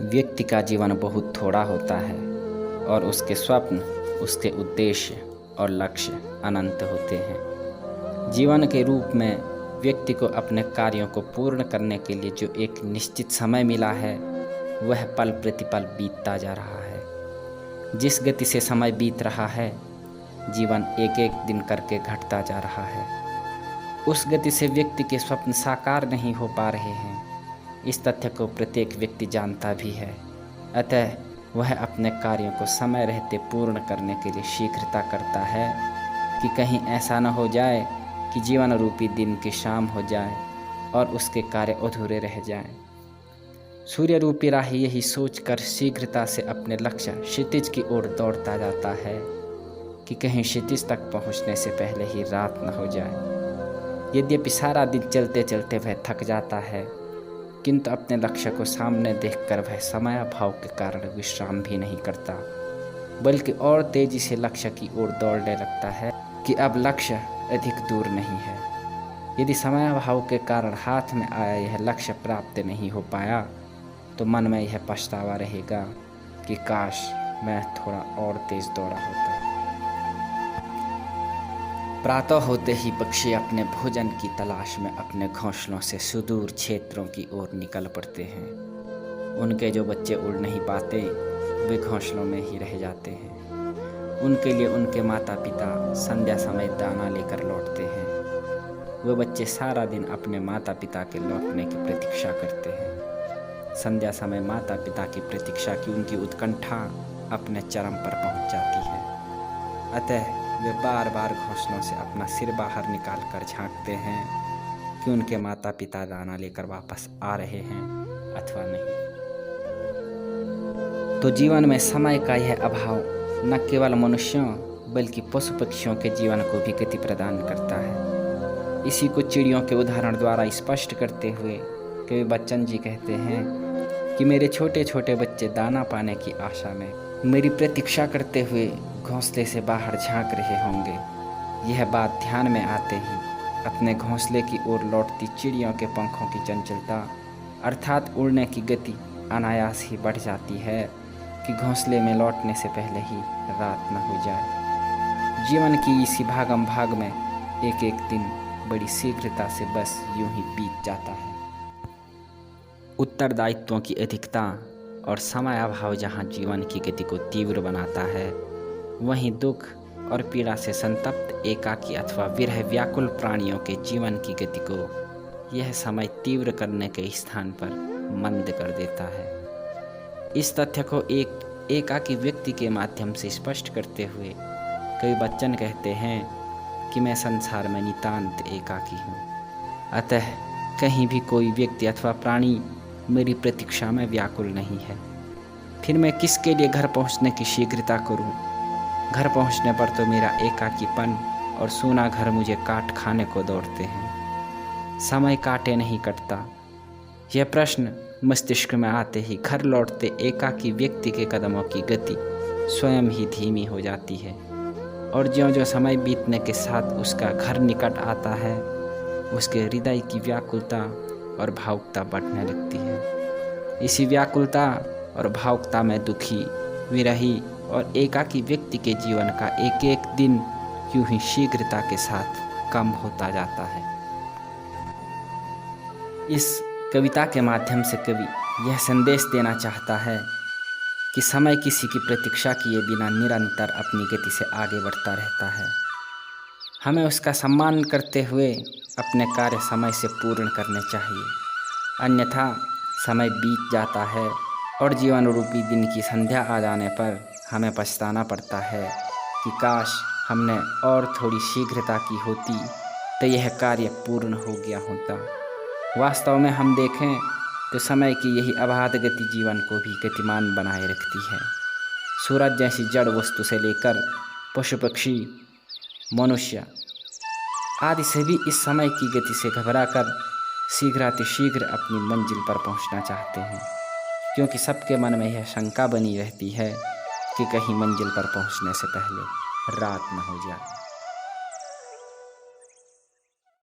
व्यक्ति का जीवन बहुत थोड़ा होता है और उसके स्वप्न, उसके उद्देश्य और लक्ष्य अनंत होते हैं। जीवन के रूप में व्यक्ति को अपने कार्यों को पूर्ण करने के लिए जो एक निश्चित समय मिला है, वह पल प्रतिपल बीतता जा रहा है। जिस गति से समय बीत रहा है, जीवन एक एक दिन करके घटता जा रहा है। उस गति से व्यक्ति के स्वप्न साकार नहीं हो पा रहे हैं। इस तथ्य को प्रत्येक व्यक्ति जानता भी है। अतः वह अपने कार्यों को समय रहते पूर्ण करने के लिए शीघ्रता करता है कि कहीं ऐसा न हो जाए कि जीवन रूपी दिन की शाम हो जाए और उसके कार्य अधूरे रह जाएं। सूर्य रूपी राही यही सोचकर शीघ्रता से अपने लक्ष्य क्षितिज की ओर दौड़ता जाता है कि कहीं क्षितिज तक पहुंचने से पहले ही रात न हो जाए। यद्यपि सारा दिन चलते चलते वह थक जाता है, किंतु अपने लक्ष्य को सामने देखकर वह समयाभाव के कारण विश्राम भी नहीं करता, बल्कि और तेजी से लक्ष्य की ओर दौड़ने लगता है कि अब लक्ष्य अधिक दूर नहीं है। यदि समयाभाव के कारण हाथ में आया यह लक्ष्य प्राप्त नहीं हो पाया, तो मन में यह पछतावा रहेगा कि काश मैं थोड़ा और तेज दौड़ा होता। प्रातः होते ही पक्षी अपने भोजन की तलाश में अपने घोंसलों से सुदूर क्षेत्रों की ओर निकल पड़ते हैं। उनके जो बच्चे उड़ नहीं पाते, वे घोंसलों में ही रह जाते हैं। उनके लिए उनके माता पिता संध्या समय दाना लेकर लौटते हैं। वे बच्चे सारा दिन अपने माता पिता के लौटने की प्रतीक्षा करते हैं। संध्या समय माता पिता की प्रतीक्षा की उनकी उत्कंठा अपने चरम पर पहुंच जाती है। अतः वे बार बार घोंसलों से अपना सिर बाहर निकाल कर झांकते हैं कि उनके माता पिता दाना लेकर वापस आ रहे हैं अथवा नहीं। तो जीवन में समय का यह अभाव न केवल मनुष्यों बल्कि पशु पक्षियों के जीवन को भी गति प्रदान करता है। इसी को चिड़ियों के उदाहरण द्वारा स्पष्ट करते हुए कवि बच्चन जी कहते हैं कि मेरे छोटे छोटे बच्चे दाना पाने की आशा में मेरी प्रतीक्षा करते हुए घोंसले से बाहर झांक रहे होंगे। यह बात ध्यान में आते ही अपने घोंसले की ओर लौटती चिड़ियों के पंखों की चंचलता अर्थात उड़ने की गति अनायास ही बढ़ जाती है कि घोंसले में लौटने से पहले ही रात न हो जाए। जीवन की इसी भागम भाग में एक एक दिन बड़ी शीघ्रता से बस यूं ही बीत जाता है। उत्तरदायित्वों की अधिकता और समय अभाव जहाँ जीवन की गति को तीव्र बनाता है, वहीं दुख और पीड़ा से संतप्त एकाकी अथवा विरह व्याकुल प्राणियों के जीवन की गति को यह समय तीव्र करने के स्थान पर मंद कर देता है। इस तथ्य को एक एकाकी व्यक्ति के माध्यम से स्पष्ट करते हुए कवि बच्चन कहते हैं कि मैं संसार में नितांत एकाकी हूँ। अतः कहीं भी कोई व्यक्ति अथवा प्राणी मेरी प्रतीक्षा में व्याकुल नहीं है। फिर मैं किसके लिए घर पहुँचने की शीघ्रता करूँ? घर पहुँचने पर तो मेरा एकाकीपन और सूना घर मुझे काट खाने को दौड़ते हैं। समय काटे नहीं कटता। यह प्रश्न मस्तिष्क में आते ही घर लौटते एकाकी व्यक्ति के कदमों की गति स्वयं ही धीमी हो जाती है और ज्यों-ज्यों समय बीतने के साथ उसका घर निकट आता है, उसके हृदय की व्याकुलता और भावुकता बढ़ने लगती है। इसी व्याकुलता और भावुकता में दुखी, विरही और एकाकी व्यक्ति के जीवन का एक एक दिन यूं ही शीघ्रता के साथ कम होता जाता है। इस कविता के माध्यम से कवि यह संदेश देना चाहता है कि समय किसी की प्रतीक्षा किए बिना निरंतर अपनी गति से आगे बढ़ता रहता है। हमें उसका सम्मान करते हुए अपने कार्य समय से पूर्ण करने चाहिए, अन्यथा समय बीत जाता है और जीवन रूपी दिन की संध्या आ जाने पर हमें पछताना पड़ता है कि काश हमने और थोड़ी शीघ्रता की होती तो यह कार्य पूर्ण हो गया होता। वास्तव में हम देखें तो समय की यही अबाध गति जीवन को भी गतिमान बनाए रखती है। सूरज जैसी जड़ वस्तु से लेकर पशु पक्षी, मनुष्य आदि सभी इस समय की गति से घबराकर शीघ्रातिशीघ्र अपनी मंजिल पर पहुंचना चाहते हैं, क्योंकि सबके मन में यह शंका बनी रहती है कि कहीं मंजिल पर पहुंचने से पहले रात न हो जाए।